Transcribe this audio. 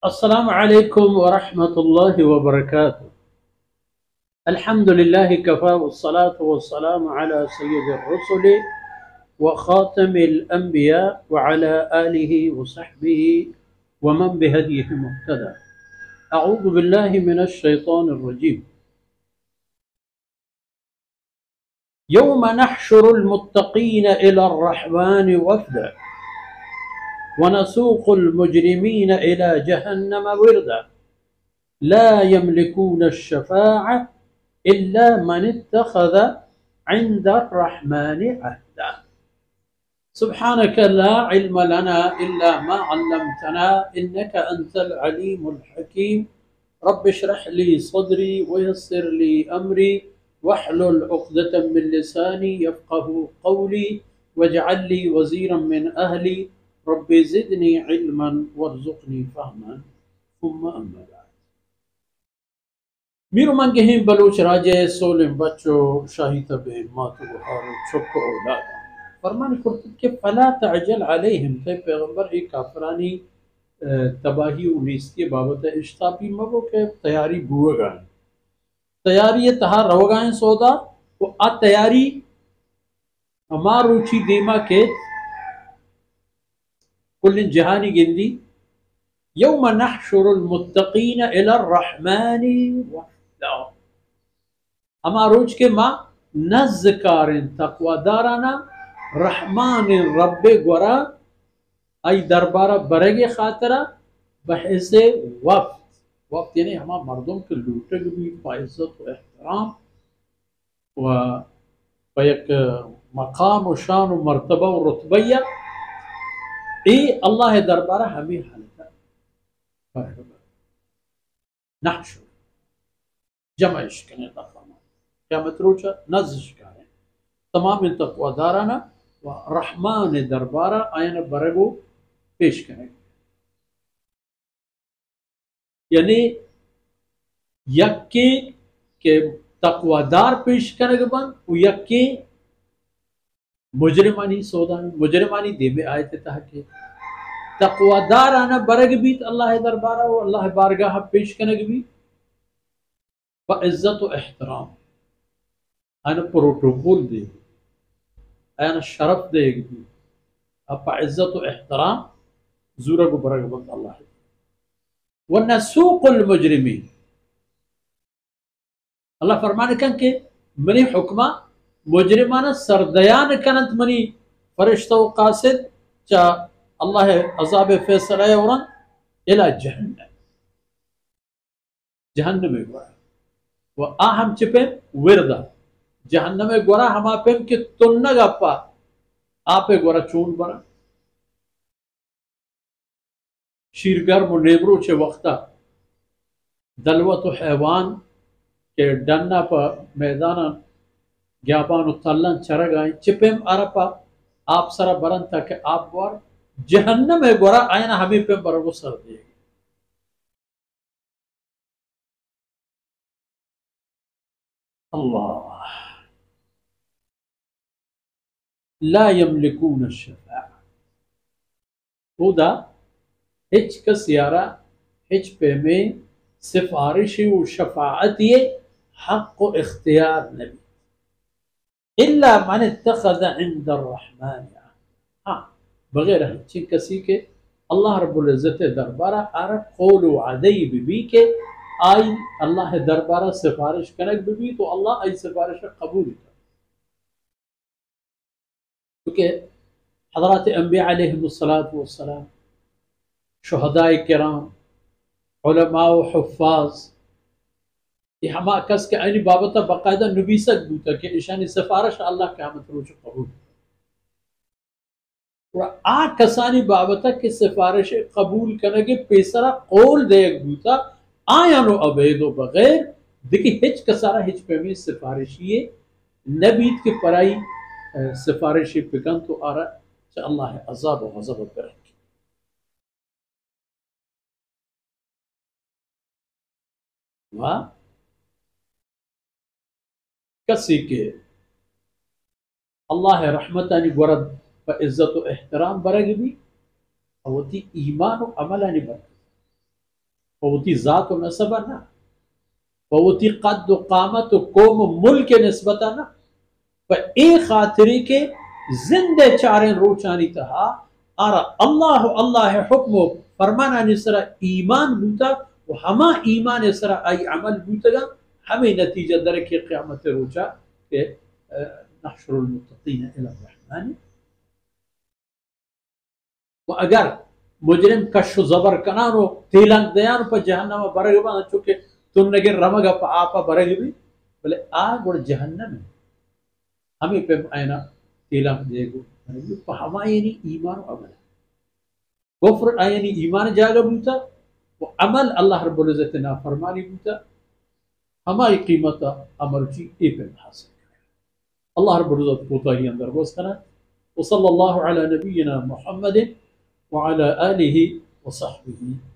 السلام عليكم ورحمة الله وبركاته. الحمد لله كفى والصلاة والسلام على سيد الرسل وخاتم الأنبياء وعلى آله وصحبه ومن بهديه مهتدى. أعوذ بالله من الشيطان الرجيم. يوم نحشر المتقين إلى الرحمن وفدا ونسوق المجرمين إلى جهنم وردا لا يملكون الشفاعة إلا من اتخذ عند الرحمن عهدا. سبحانك لا علم لنا إلا ما علمتنا إنك أنت العليم الحكيم. رب اشرح لي صدري ويسر لي أمري واحلل عقدة من لساني يفقه قولي واجعل لي وزيرا من أهلي رب زدني علما وارزقني فهما ثم أما بعد. میرو منگہیم بلوچ راجے سولم بچو شاہی تبہ ماتو بہارو چھکو اولادا فرمان کرتب کہ فلا تعجل علیہم تے پیغمبر ایک کافرانی تباہی و نیستی بابت اشتابی مگو کہ تیاری بوئے گائیں تیاری تہا رو گائیں سودا و آ تیاری اما روچی دیما کے کل جہانی گندی یوم نحشر المتقین الى الرحمن وفدا اما روچ کے ماں نزکارن تقوی دارانا رحمان رب گورا ای دربارہ برگ خاطرہ بحث وفد. وفد یعنی ہما مردم کے لوٹگ بھی باعزت و احترام و ایک مقام و شان و مرتبہ و رتبیہ ای اللہ دربارہ ہمیں حالتا نحشر جمع اشکنے تفاما قیامت روچا نزد اشکاریں تمام تقوی دارانا و رحمان دربارہ آئین برگو پیش کریں یعنی یکی کہ تقوی دار پیش کریں گے بند و یکی مجرمانی سودان مجرمانی دیمے آیت تحقی تقوی دارانا برگ بیت اللہ دربارہ و اللہ بارگاہ پیش کریں گے بیت با عزت و احترام آئین پروٹوکول دے گی آئین شرف دے گی اپا عزت و احترام زورگ و برگ بند اللہ وَنَسُوقُ الْمُجْرِمِينَ اللہ فرمانے کن کہ منی حکمہ مجرمانہ سردیان کنت منی فرشتہ و قاصد چا اللہ عذاب فیصلہ ورن الى جہنم جہنم گورا و آہم چپیں وردہ جہنم گورا ہما پیم کہ تنگا پا آپے گورا چون برا شیرگر و نیبرو چھے وقتا دلوت و حیوان کے ڈننا پا میدانا گیابان و تلن چرگ آئیں چپیم عرپا آپ سرا برن تاکہ آپ گوار جہنم گورا آئینا ہمیں پیم برگو سر دے گی اللہ لا یملکون الشفاعہ او دا ہچ کس یارا ہچ پہ میں سفارشی و شفاعتی حق و اختیار نبی الا من اتخذ عند الرحمن ہاں بغیر ہچی کسی کے اللہ رب العزت دربارہ عرب قول و عدی بھی کہ آئی اللہ دربارہ سفارش کنک بھی تو اللہ ای سفارش قبول کر کیونکہ حضرات انبیاء علیہ السلام شہداء کرام علماء و حفاظ یہ ہما کس کے اینی بابتا باقاعدہ نبیسک بوتا کہ اشانی سفارش اللہ قیامت روچ قبول اور آ کسانی بابتا کہ سفارش قبول کنگے پیسرا قول دیکھ بوتا آیانو عبیدو بغیر دیکھی ہچ کسارا ہچ پہ میں سفارشی نبیت کے پرائی سفارشی پکن تو آرہا چا اللہ عذاب و غضب پر رکھی کسی کے اللہ رحمتانی گورد با عزت و احترام برگ بھی اوتی ایمان و عملانی برگ ووتی ذات و نسبہ نا، ووتی قد و قامت و قوم و ملک نسبتہ نا، و اے خاطری کے زندے چاریں روچانی تہا آرہ اللہ اللہ حکم و فرمانا نسرا ایمان بوتا و ہما ایمان سرا آئی عمل بوتا گا ہمیں نتیجہ درکی قیامت روچا کہ نحشر المتقین الى الرحمن. و اگر مجرم کش و زبر کنانو تیلنگ دیانو پا جہنم برگ بانا چونکہ تم نگر رمگا پا آپا برگ بھی بلے آگ اور جہنم ہے ہمیں پہ آئینا تیلنگ دے گو پا ہما یعنی ایمان و عمل کفر یعنی ایمان جاگا بوتا و عمل اللہ رب العزت نا فرمانی بوتا ہماری قیمت عمل چی اے پہ حاصل کرے اللہ رب العزت پوتا ہی اندر بوز کرنا وصلی اللہ علی نبینا محمد وعلى آله وصحبه